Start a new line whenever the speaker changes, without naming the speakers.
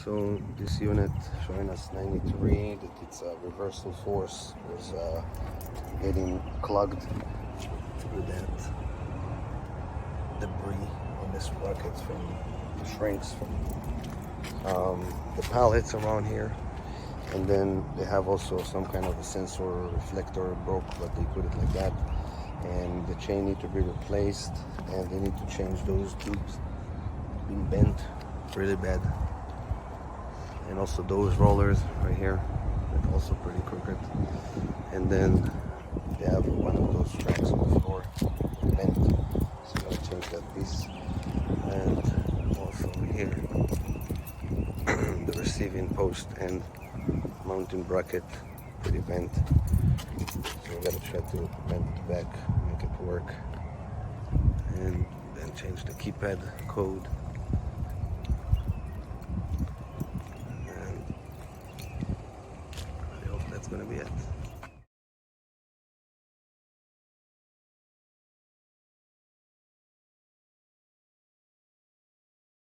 So this unit showing us 93, that it's a reversal force was getting clogged through that debris on the sprockets from the shrinks from the pallets around here. And then they have also some kind of a sensor reflector broke, but they put it like that. And the chain need to be replaced, and they need to change those tubes, being bent really bad. And also those rollers right here, they're also pretty crooked. And then they have one of those tracks on the floor bent, so I'm gonna change that piece. And also here, the receiving post and mounting bracket pretty bent, so we gotta try to bend it back, make it work, and then change the keypad code. And I hope that's gonna be it.